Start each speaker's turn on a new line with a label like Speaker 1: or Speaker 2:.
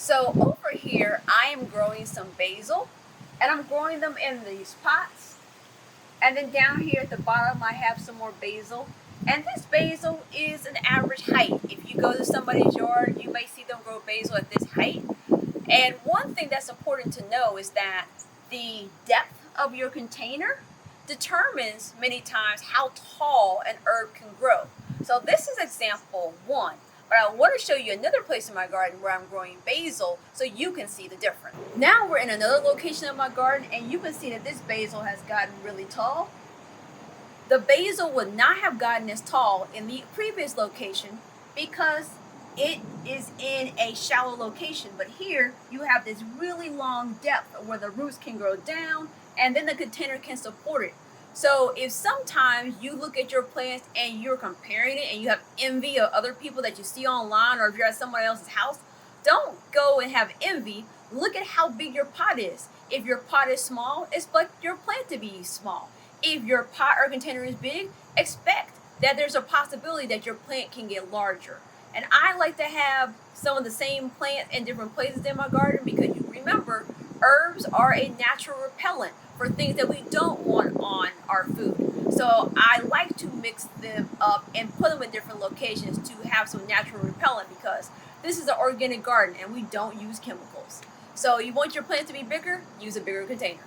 Speaker 1: So over here, I am growing some basil, and I'm growing them in these pots. And then down here at the bottom, I have some more basil. And this basil is an average height. If you go to somebody's yard, you may see them grow basil at this height. And one thing that's important to know is that the depth of your container determines many times how tall an herb can grow. So this is example one, but I want to show you another place in my garden where I'm growing basil so you can see the difference. Now we're in another location of my garden and you can see that this basil has gotten really tall. The basil would not have gotten as tall in the previous location because it is in a shallow location, but here you have this really long depth where the roots can grow down and then the container can support it. So if sometimes you look at your plants and you're comparing it and you have envy of other people that you see online, or if you're at somebody else's house, don't go and have envy. Look at how big your pot is. If your pot is small, expect your plant to be small. If your pot or container is big, expect that there's a possibility that your plant can get larger. And I like to have some of the same plants in different places in my garden because you remember, herbs are a natural repellent for things that we don't want on our food. So I like to mix them up and put them in different locations to have some natural repellent because this is an organic garden and we don't use chemicals. So you want your plants to be bigger, use a bigger container.